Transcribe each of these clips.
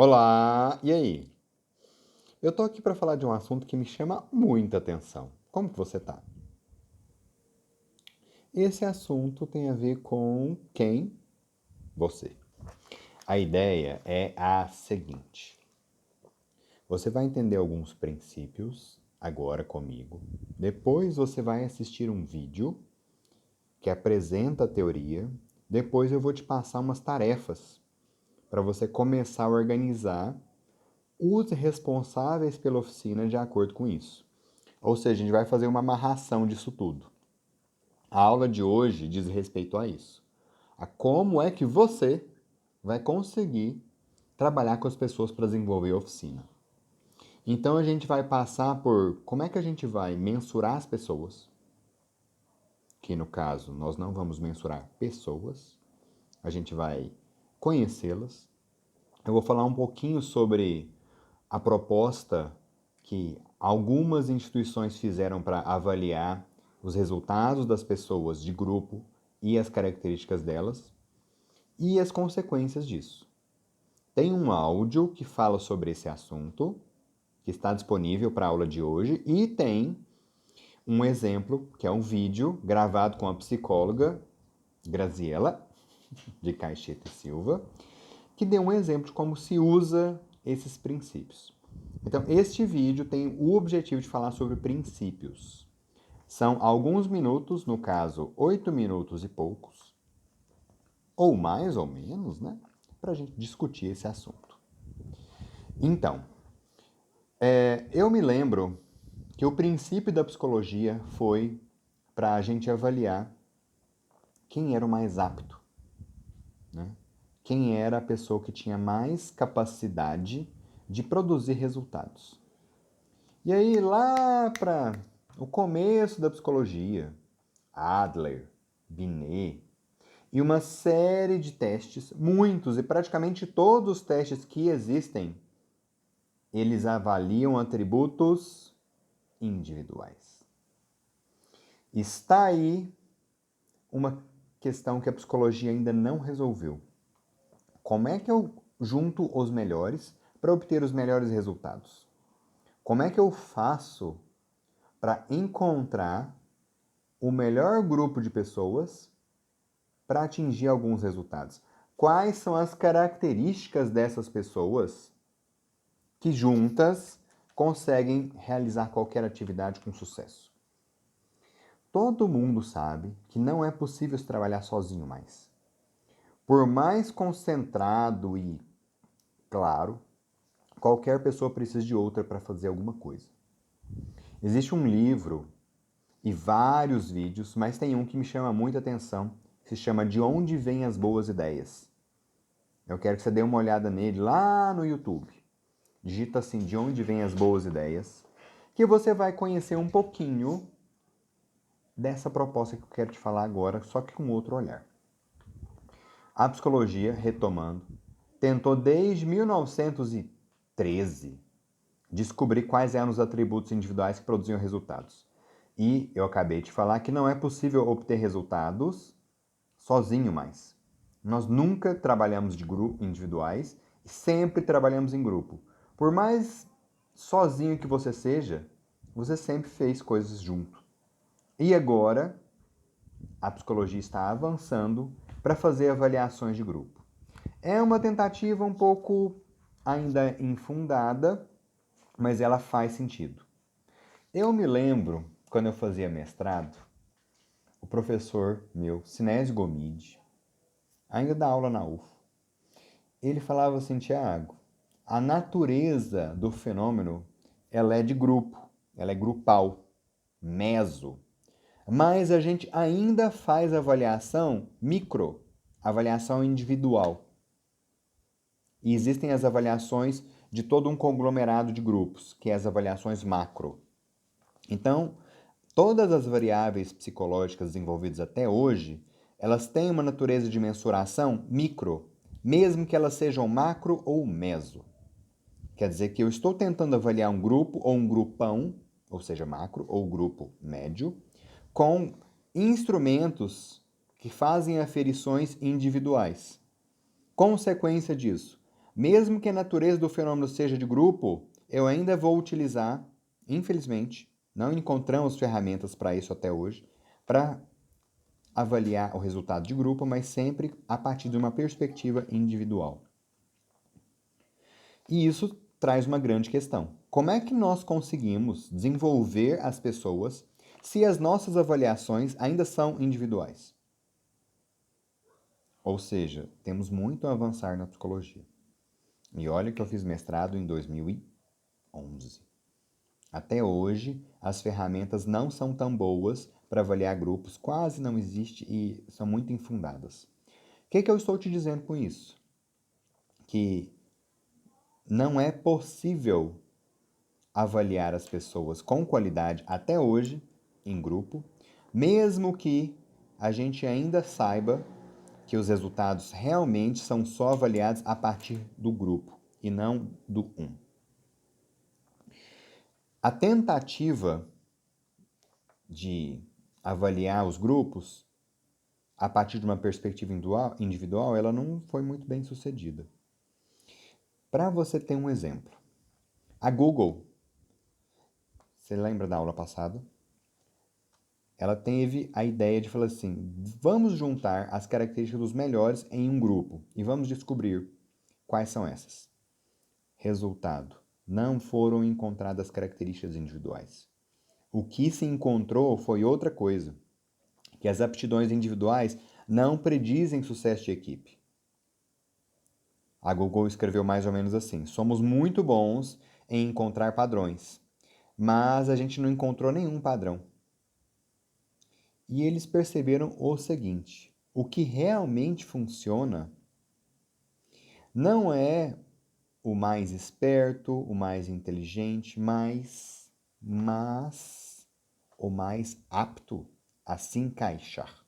Olá, e aí? Eu tô aqui para falar de um assunto que me chama muita atenção. Como que você tá? Esse assunto tem a ver com quem? Você. A ideia é a seguinte: você vai entender alguns princípios agora comigo. Depois você vai assistir um vídeo que apresenta a teoria. Depois eu vou te passar umas tarefas para você começar a organizar os responsáveis pela oficina de acordo com isso. Ou seja, a gente vai fazer uma amarração disso tudo. A aula de hoje diz respeito a isso. A como é que você vai conseguir trabalhar com as pessoas para desenvolver a oficina. Então a gente vai passar por como é que a gente vai mensurar as pessoas, que no caso nós não vamos mensurar pessoas, a gente vai conhecê-las. Eu vou falar um pouquinho sobre a proposta que algumas instituições fizeram para avaliar os resultados das pessoas de grupo e as características delas e as consequências disso. Tem um áudio que fala sobre esse assunto, que está disponível para a aula de hoje, e tem um exemplo, que é um vídeo gravado com a psicóloga Graziela, de Caixeta e Silva, que deu um exemplo de como se usa esses princípios. Então, este vídeo tem o objetivo de falar sobre princípios. São alguns minutos, no caso, 8 minutos e poucos, ou mais ou menos, né? Para a gente discutir esse assunto. Então, eu me lembro que o princípio da psicologia foi para a gente avaliar quem era o mais apto, né? Quem era a pessoa que tinha mais capacidade de produzir resultados. E aí, lá para o começo da psicologia, Adler, Binet, e uma série de testes, muitos e praticamente todos os testes que existem, eles avaliam atributos individuais. Está aí uma questão que a psicologia ainda não resolveu. Como é que eu junto os melhores para obter os melhores resultados? Como é que eu faço para encontrar o melhor grupo de pessoas para atingir alguns resultados? Quais são as características dessas pessoas que juntas conseguem realizar qualquer atividade com sucesso? Todo mundo sabe que não é possível se trabalhar sozinho mais. Por mais concentrado e claro, qualquer pessoa precisa de outra para fazer alguma coisa. Existe um livro e vários vídeos, mas tem um que me chama muita atenção, que se chama De Onde Vêm as Boas Ideias. Eu quero que você dê uma olhada nele lá no YouTube. Digita assim, De Onde Vêm as Boas Ideias, que você vai conhecer um pouquinho dessa proposta que eu quero te falar agora, só que com outro olhar. A psicologia, retomando, tentou desde 1913 descobrir quais eram os atributos individuais que produziam resultados. E eu acabei de falar que não é possível obter resultados sozinho mais. Nós nunca trabalhamos de grupo individuais e sempre trabalhamos em grupo. Por mais sozinho que você seja, você sempre fez coisas junto. E agora, a psicologia está avançando para fazer avaliações de grupo. É uma tentativa um pouco ainda infundada, mas ela faz sentido. Eu me lembro, quando eu fazia mestrado, o professor meu, Sinésio Gomide, ainda dá aula na UF, ele falava assim, Tiago, a natureza do fenômeno, ela é de grupo, ela é grupal, meso. Mas a gente ainda faz avaliação micro, avaliação individual. E existem as avaliações de todo um conglomerado de grupos, que é as avaliações macro. Então, todas as variáveis psicológicas desenvolvidas até hoje, elas têm uma natureza de mensuração micro, mesmo que elas sejam macro ou meso. Quer dizer que eu estou tentando avaliar um grupo ou um grupão, ou seja, macro ou grupo médio, com instrumentos que fazem aferições individuais. Consequência disso, mesmo que a natureza do fenômeno seja de grupo, eu ainda vou utilizar, infelizmente, não encontramos ferramentas para isso até hoje, para avaliar o resultado de grupo, mas sempre a partir de uma perspectiva individual. E isso traz uma grande questão. Como é que nós conseguimos desenvolver as pessoas se as nossas avaliações ainda são individuais? Ou seja, temos muito a avançar na psicologia. E olha que eu fiz mestrado em 2011. Até hoje, as ferramentas não são tão boas para avaliar grupos, quase não existe e são muito infundadas. O que eu estou te dizendo com isso? Que não é possível avaliar as pessoas com qualidade até hoje em grupo, mesmo que a gente ainda saiba que os resultados realmente são só avaliados a partir do grupo e não do um. A tentativa de avaliar os grupos a partir de uma perspectiva individual, ela não foi muito bem sucedida. Para você ter um exemplo, a Google, você lembra da aula passada? Ela teve a ideia de falar assim, vamos juntar as características dos melhores em um grupo e vamos descobrir quais são essas. Resultado, não foram encontradas características individuais. O que se encontrou foi outra coisa, que as aptidões individuais não predizem sucesso de equipe. A Google escreveu mais ou menos assim, somos muito bons em encontrar padrões, mas a gente não encontrou nenhum padrão. E eles perceberam o seguinte, o que realmente funciona não é o mais esperto, o mais inteligente, mas o mais apto a se encaixar.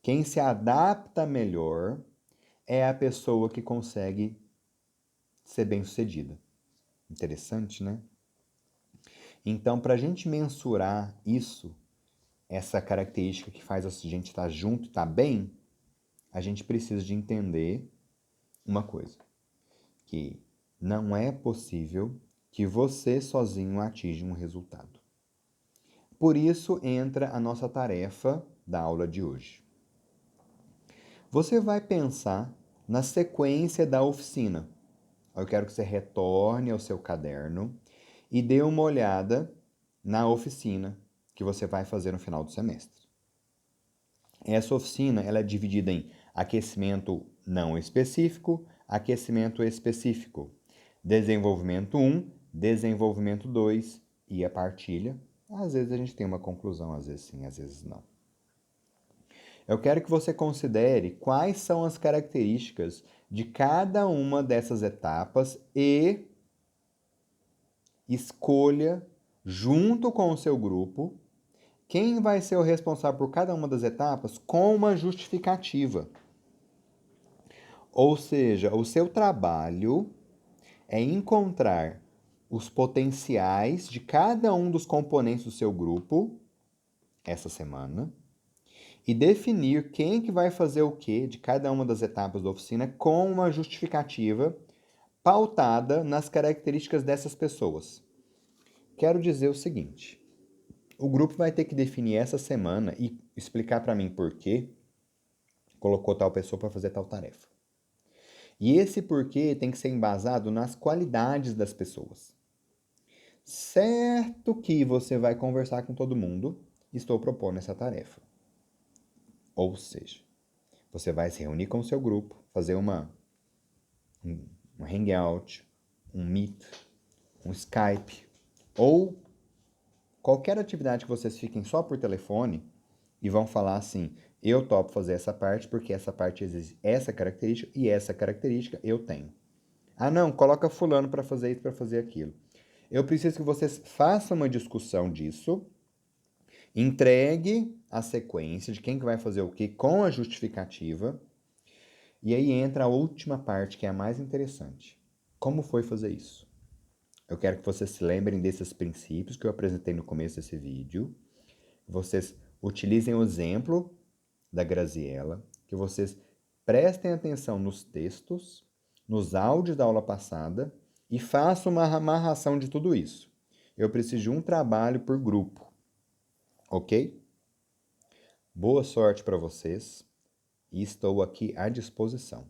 Quem se adapta melhor é a pessoa que consegue ser bem-sucedida. Interessante, né? Então, para a gente mensurar isso, essa característica que faz a gente estar junto, estar bem, a gente precisa de entender uma coisa, que não é possível que você sozinho atinja um resultado. Por isso entra a nossa tarefa da aula de hoje. Você vai pensar na sequência da oficina. Eu quero que você retorne ao seu caderno e dê uma olhada na oficina que você vai fazer no final do semestre. Essa oficina ela é dividida em aquecimento não específico, aquecimento específico, desenvolvimento 1, desenvolvimento 2 e a partilha. Às vezes a gente tem uma conclusão, às vezes sim, às vezes não. Eu quero que você considere quais são as características de cada uma dessas etapas e escolha, junto com o seu grupo, quem vai ser o responsável por cada uma das etapas com uma justificativa. Ou seja, o seu trabalho é encontrar os potenciais de cada um dos componentes do seu grupo essa semana e definir quem que vai fazer o que de cada uma das etapas da oficina com uma justificativa pautada nas características dessas pessoas. Quero dizer o seguinte, o grupo vai ter que definir essa semana e explicar para mim por que colocou tal pessoa para fazer tal tarefa. E esse porquê tem que ser embasado nas qualidades das pessoas. Certo que você vai conversar com todo mundo, estou propondo essa tarefa. Ou seja, você vai se reunir com o seu grupo, fazer um hangout, um meet, um Skype, ou qualquer atividade que vocês fiquem só por telefone e vão falar assim, eu topo fazer essa parte porque essa parte exige essa característica e essa característica eu tenho. Ah não, coloca fulano para fazer isso, para fazer aquilo. Eu preciso que vocês façam uma discussão disso, entregue a sequência de quem que vai fazer o que com a justificativa, e aí entra a última parte que é a mais interessante. Como foi fazer isso? Eu quero que vocês se lembrem desses princípios que eu apresentei no começo desse vídeo. Vocês utilizem o exemplo da Graziella, que vocês prestem atenção nos textos nos áudios da aula passada e faça uma amarração de tudo isso. Eu preciso de um trabalho por grupo, ok? Boa sorte para vocês e estou aqui à disposição.